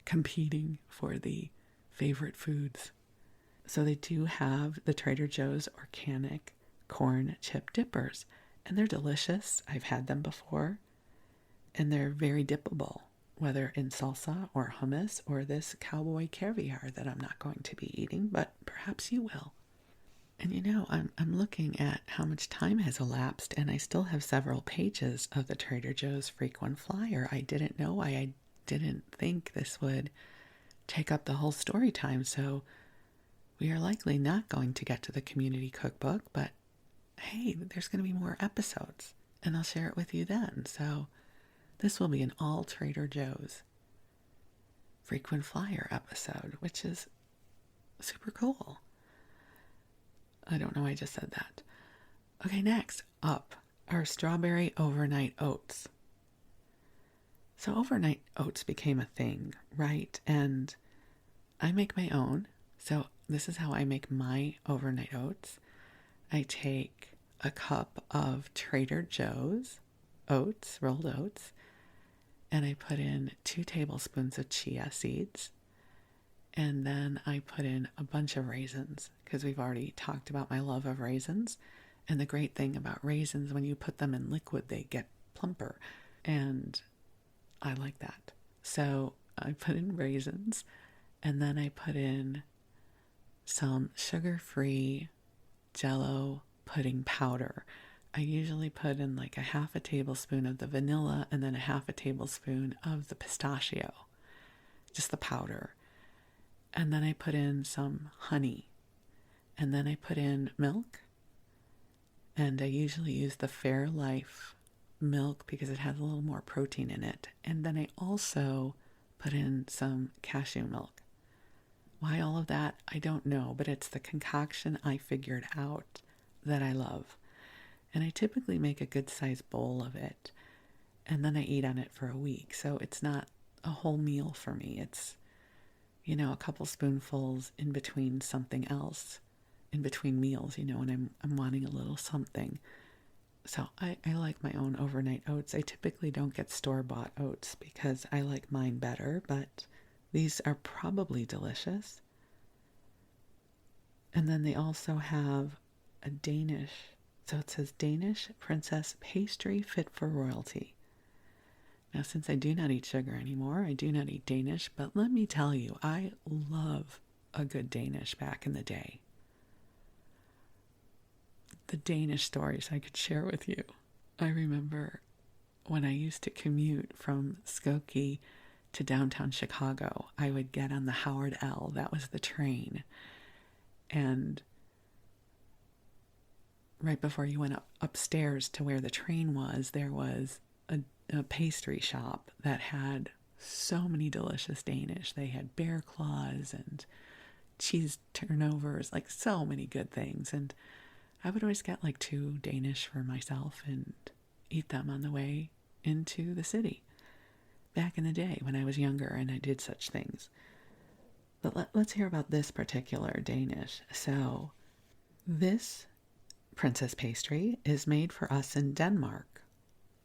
competing for the favorite foods. So they do have the Trader Joe's organic corn chip dippers. And they're delicious. I've had them before. And they're very dippable, whether in salsa or hummus or this cowboy caviar that I'm not going to be eating, but perhaps you will. And you know, I'm looking at how much time has elapsed, and I still have several pages of the Trader Joe's frequent flyer. I didn't know why. I didn't think this would take up the whole story time, so we are likely not going to get to the community cookbook, but hey, there's going to be more episodes, and I'll share it with you then. So this will be an all Trader Joe's frequent flyer episode, which is super cool. I don't know why I just said that. Okay, next up are strawberry overnight oats. So overnight oats became a thing, right? And I make my own. So this is how I make my overnight oats. I take a cup of Trader Joe's oats, rolled oats, and I put in 2 tablespoons of chia seeds. And then I put in a bunch of raisins, because we've already talked about my love of raisins. And the great thing about raisins, when you put them in liquid, they get plumper. And I like that. So I put in raisins, and then I put in some sugar-free Jell-O pudding powder. I usually put in like a half a tablespoon of the vanilla and then a half a tablespoon of the pistachio, just the powder. And then I put in some honey, and then I put in milk, and I usually use the Fairlife milk because it has a little more protein in it. And then I also put in some cashew milk. Why all of that, I don't know, but it's the concoction I figured out that I love. And I typically make a good sized bowl of it, and then I eat on it for a week. So it's not a whole meal for me. It's, a couple spoonfuls in between something else. in between meals, when I'm wanting a little something. So I like my own overnight oats. I typically don't get store-bought oats because I like mine better, but these are probably delicious. And then they also have a Danish, so it says Danish princess pastry fit for royalty. Now, since I do not eat sugar anymore, I do not eat Danish, but let me tell you, I love a good Danish back in the day. The Danish stories I could share with you. I remember when I used to commute from Skokie to downtown Chicago, I would get on the Howard L. That was the train. And right before you went upstairs to where the train was, there was a pastry shop that had so many delicious Danish. They had bear claws and cheese turnovers, like so many good things. And I would always get like 2 Danish for myself and eat them on the way into the city back in the day when I was younger and I did such things. But let's hear about this particular Danish. So this princess pastry is made for us in Denmark.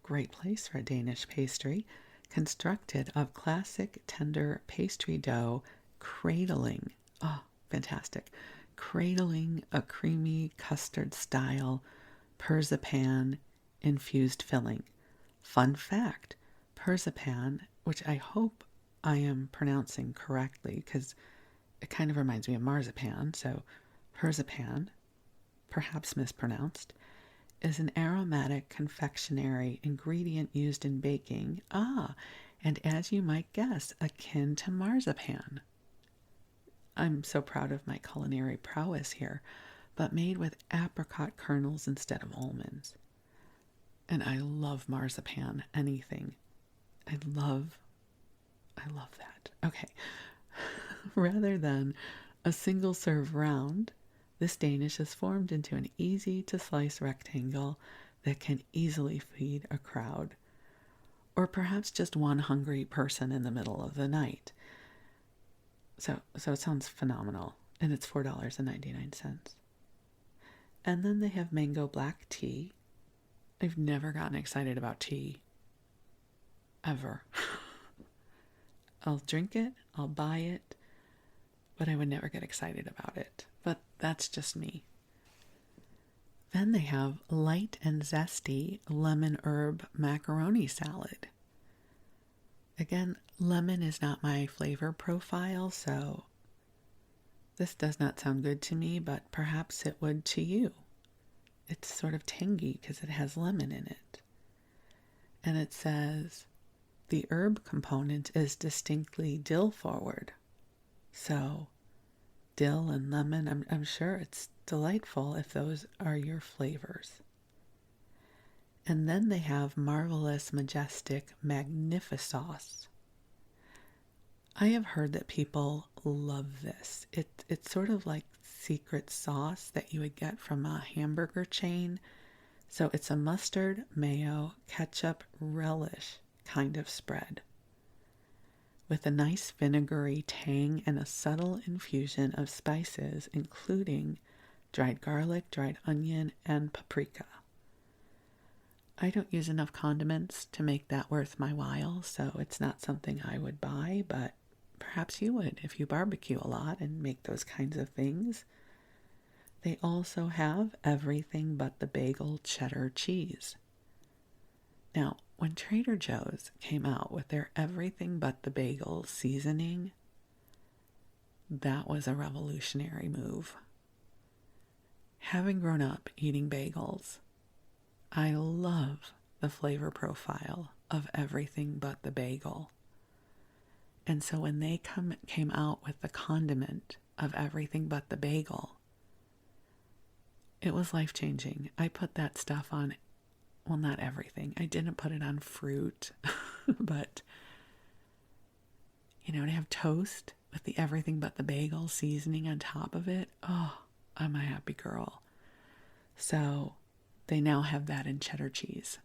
Great place for a Danish pastry. Constructed of classic tender pastry dough, cradling. Oh, fantastic. Cradling a creamy custard-style persipan infused filling. Fun fact, persipan, which I hope I am pronouncing correctly because it kind of reminds me of marzipan, so persipan, perhaps mispronounced, is an aromatic confectionery ingredient used in baking. And as you might guess, akin to marzipan. I'm so proud of my culinary prowess here, but made with apricot kernels instead of almonds. And I love marzipan, anything. I love that. Okay. Rather than a single serve round, this Danish is formed into an easy to slice rectangle that can easily feed a crowd, or perhaps just one hungry person in the middle of the night. So it sounds phenomenal, and it's $4.99. And then they have mango black tea. I've never gotten excited about tea, ever. I'll drink it, I'll buy it, but I would never get excited about it. But that's just me. Then they have light and zesty lemon herb macaroni salad. Again, lemon is not my flavor profile, so this does not sound good to me, but perhaps it would to you. It's sort of tangy because it has lemon in it. And it says the herb component is distinctly dill forward. So dill and lemon, I'm sure it's delightful if those are your flavors. And then they have marvelous, majestic, magnificauce. I have heard that people love this. It's sort of like secret sauce that you would get from a hamburger chain. So it's a mustard, mayo, ketchup, relish kind of spread, with a nice vinegary tang and a subtle infusion of spices, including dried garlic, dried onion, and paprika. I don't use enough condiments to make that worth my while, so it's not something I would buy, but perhaps you would if you barbecue a lot and make those kinds of things. They also have everything but the bagel cheddar cheese. Now, when Trader Joe's came out with their everything but the bagel seasoning, that was a revolutionary move. Having grown up eating bagels, I love the flavor profile of everything but the bagel. And so when they came out with the condiment of everything but the bagel, it was life-changing. I put that stuff on, well, not everything. I didn't put it on fruit, but, to have toast with the everything but the bagel seasoning on top of it, oh, I'm a happy girl. So they now have that in cheddar cheese.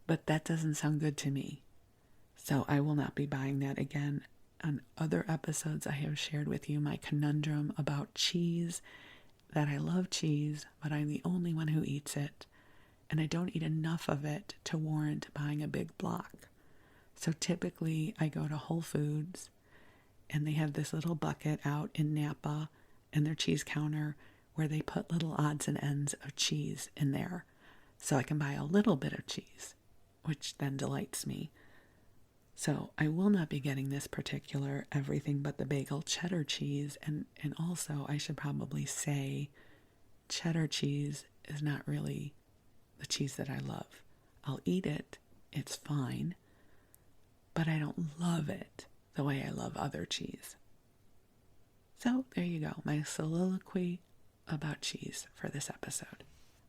But that doesn't sound good to me. So I will not be buying that again. on other episodes I have shared with you my conundrum about cheese, that I love cheese, but I'm the only one who eats it, and I don't eat enough of it to warrant buying a big block. So typically I go to Whole Foods, and they have this little bucket out in Napa in their cheese counter where they put little odds and ends of cheese in there. So I can buy a little bit of cheese, which then delights me. So I will not be getting this particular everything but the bagel cheddar cheese. And also I should probably say cheddar cheese is not really the cheese that I love. I'll eat it. It's fine. But I don't love it the way I love other cheese. So there you go. My soliloquy about cheese for this episode.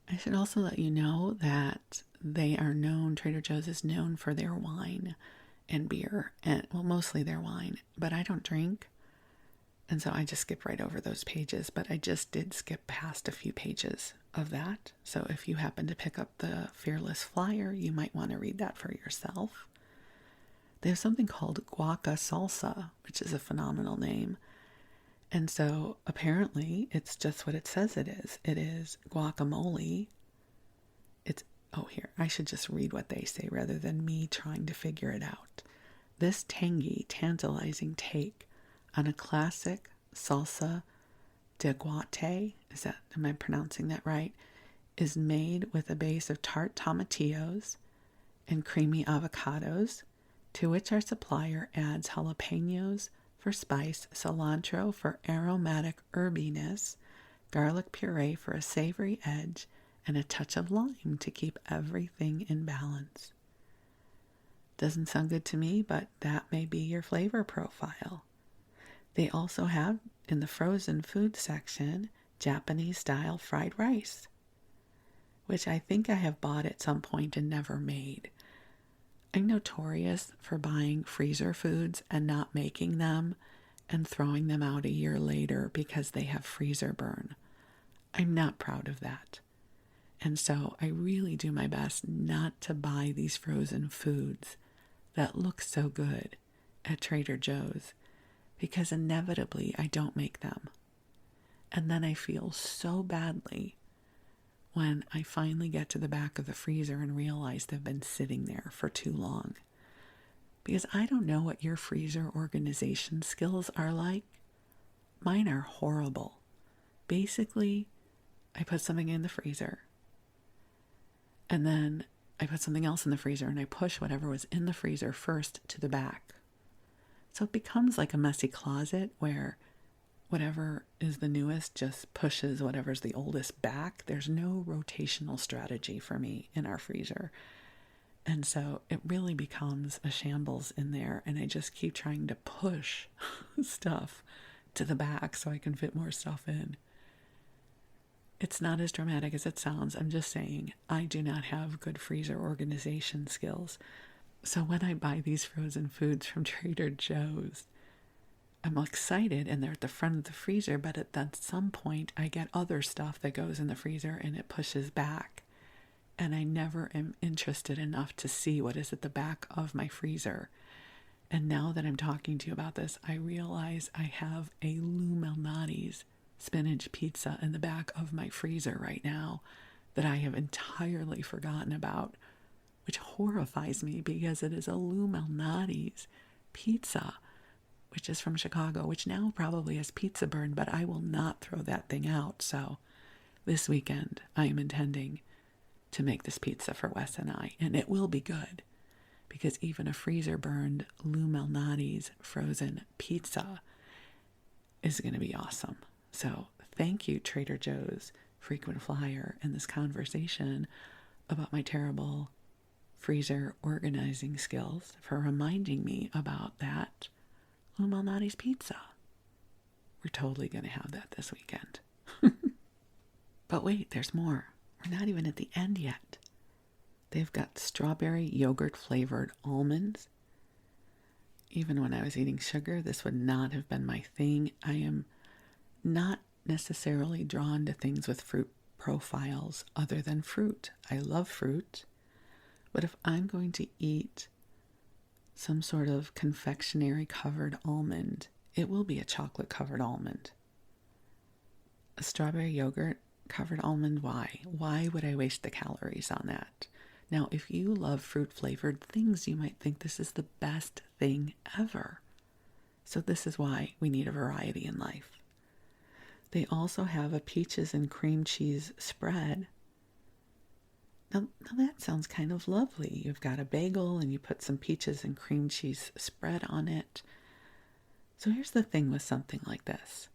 I should also let you know that Trader Joe's is known for their wine and beer, and well, mostly their wine, but I don't drink, and so I just skip right over those pages. But I just did skip past a few pages of that, so if you happen to pick up the Fearless flyer, you might want to read that for yourself. They have something called guaca salsa, which is a phenomenal name, and so apparently it's just what it says it is. It is guacamole. Here, I should just read what they say rather than me trying to figure it out. This tangy, tantalizing take on a classic salsa de guate, am I pronouncing that right, is made with a base of tart tomatillos and creamy avocados, to which our supplier adds jalapenos for spice, cilantro for aromatic herbiness, garlic puree for a savory edge, and a touch of lime to keep everything in balance. Doesn't sound good to me, but that may be your flavor profile. They also have, in the frozen food section, Japanese-style fried rice, which I think I have bought at some point and never made. I'm notorious for buying freezer foods and not making them and throwing them out a year later because they have freezer burn. I'm not proud of that. And so I really do my best not to buy these frozen foods that look so good at Trader Joe's, because inevitably I don't make them. And then I feel so badly when I finally get to the back of the freezer and realize they've been sitting there for too long. Because I don't know what your freezer organization skills are like. Mine are horrible. Basically, I put something in the freezer, and then I put something else in the freezer, and I push whatever was in the freezer first to the back. So it becomes like a messy closet where whatever is the newest just pushes whatever's the oldest back. There's no rotational strategy for me in our freezer. And so it really becomes a shambles in there, and I just keep trying to push stuff to the back so I can fit more stuff in. It's not as dramatic as it sounds. I'm just saying I do not have good freezer organization skills. So when I buy these frozen foods from Trader Joe's, I'm excited and they're at the front of the freezer, but at some point I get other stuff that goes in the freezer and it pushes back. And I never am interested enough to see what is at the back of my freezer. And now that I'm talking to you about this, I realize I have a Lou Malnati's spinach pizza in the back of my freezer right now that I have entirely forgotten about, which horrifies me because it is a Lou Malnati's pizza, which is from Chicago, which now probably has pizza burn, but I will not throw that thing out. So this weekend I am intending to make this pizza for Wes and I, and it will be good because even a freezer burned Lou Malnati's frozen pizza is going to be awesome. So thank you, Trader Joe's frequent flyer, in this conversation about my terrible freezer organizing skills, for reminding me about that Lou Malnati's pizza. We're totally going to have that this weekend. But wait, there's more. We're not even at the end yet. They've got strawberry yogurt flavored almonds. Even when I was eating sugar, this would not have been my thing. I am not necessarily drawn to things with fruit profiles other than fruit. I love fruit, but if I'm going to eat some sort of confectionery covered almond, it will be a chocolate covered almond. A strawberry yogurt covered almond, why? Why would I waste the calories on that? Now, if you love fruit flavored things, you might think this is the best thing ever. So this is why we need a variety in life. They also have a peaches and cream cheese spread. Now that sounds kind of lovely. You've got a bagel and you put some peaches and cream cheese spread on it. So here's the thing with something like this.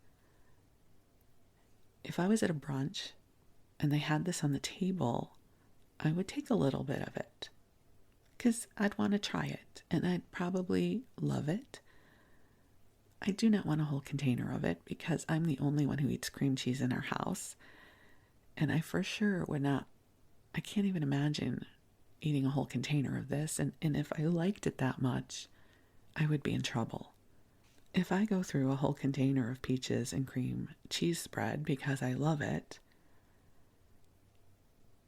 If I was at a brunch and they had this on the table, I would take a little bit of it because I'd want to try it and I'd probably love it. I do not want a whole container of it because I'm the only one who eats cream cheese in our house. And I for sure would not, I can't even imagine eating a whole container of this. And if I liked it that much, I would be in trouble. If I go through a whole container of peaches and cream cheese spread because I love it,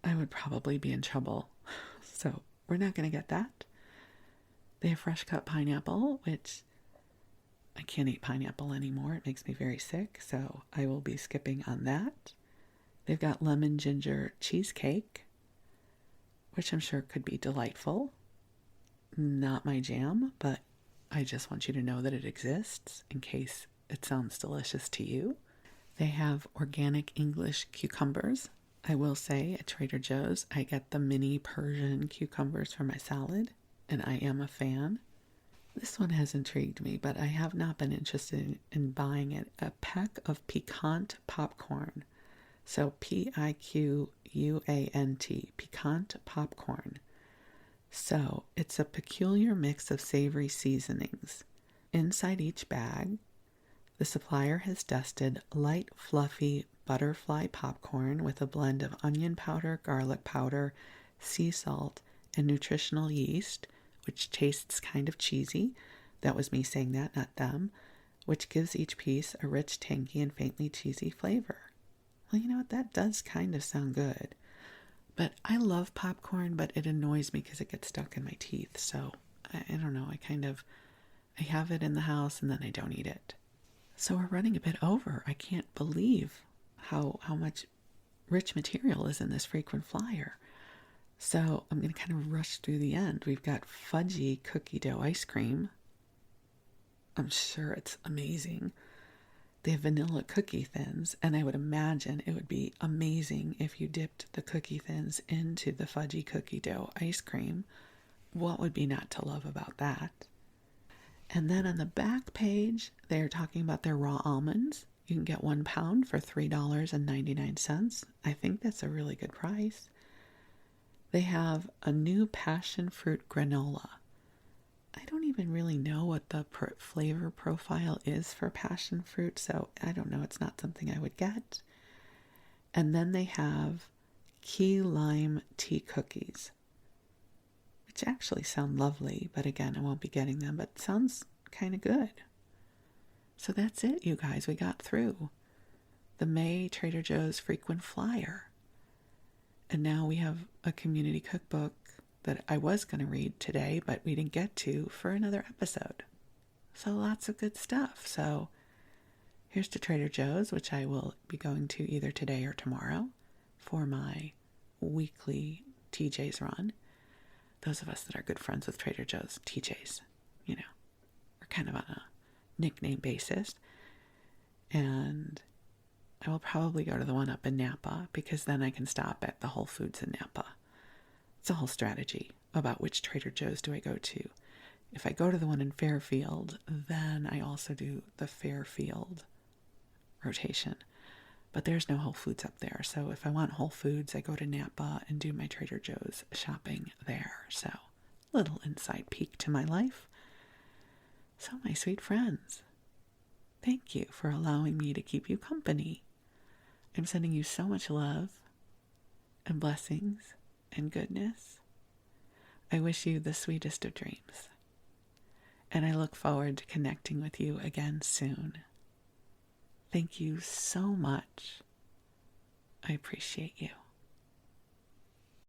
I would probably be in trouble. So we're not going to get that. They have fresh cut pineapple, which I can't eat pineapple anymore. It makes me very sick, so I will be skipping on that. They've got lemon ginger cheesecake, which I'm sure could be delightful. Not my jam, but I just want you to know that it exists in case it sounds delicious to you. They have organic English cucumbers. I will say at Trader Joe's, I get the mini Persian cucumbers for my salad, and I am a fan. This one has intrigued me, but I have not been interested in buying it. A peck of piquant popcorn. So Piquant, piquant popcorn. So it's a peculiar mix of savory seasonings. Inside each bag, the supplier has dusted light, fluffy butterfly popcorn with a blend of onion powder, garlic powder, sea salt, and nutritional yeast, which tastes kind of cheesy. That was me saying that, not them. Which gives each piece a rich, tangy, and faintly cheesy flavor. Well, you know what? That does kind of sound good. But I love popcorn, but it annoys me because it gets stuck in my teeth. So, I don't know. I have it in the house and then I don't eat it. So we're running a bit over. I can't believe how much rich material is in this frequent flyer. So I'm going to kind of rush through the end. We've got fudgy cookie dough ice cream. I'm sure it's amazing. They have vanilla cookie thins, and I would imagine it would be amazing if you dipped the cookie thins into the fudgy cookie dough ice cream. What would be not to love about that? And then on the back page, they're talking about their raw almonds. You can get 1 pound for $3.99. I think that's a really good price. They have a new passion fruit granola. I don't even really know what the flavor profile is for passion fruit, so I don't know. It's not something I would get. And then they have key lime tea cookies, which actually sound lovely, but again, I won't be getting them, but sounds kind of good. So that's it, you guys. We got through the May Trader Joe's frequent flyer. And now we have a community cookbook that I was going to read today, but we didn't get to for another episode. So lots of good stuff. So here's to Trader Joe's, which I will be going to either today or tomorrow for my weekly TJ's run. Those of us that are good friends with Trader Joe's, TJ's, we're kind of on a nickname basis. And I will probably go to the one up in Napa because then I can stop at the Whole Foods in Napa. It's a whole strategy about which Trader Joe's do I go to. If I go to the one in Fairfield, then I also do the Fairfield rotation. But there's no Whole Foods up there. So if I want Whole Foods, I go to Napa and do my Trader Joe's shopping there. So, little inside peek to my life. So, my sweet friends, thank you for allowing me to keep you company. I'm sending you so much love and blessings and goodness. I wish you the sweetest of dreams. And I look forward to connecting with you again soon. Thank you so much. I appreciate you.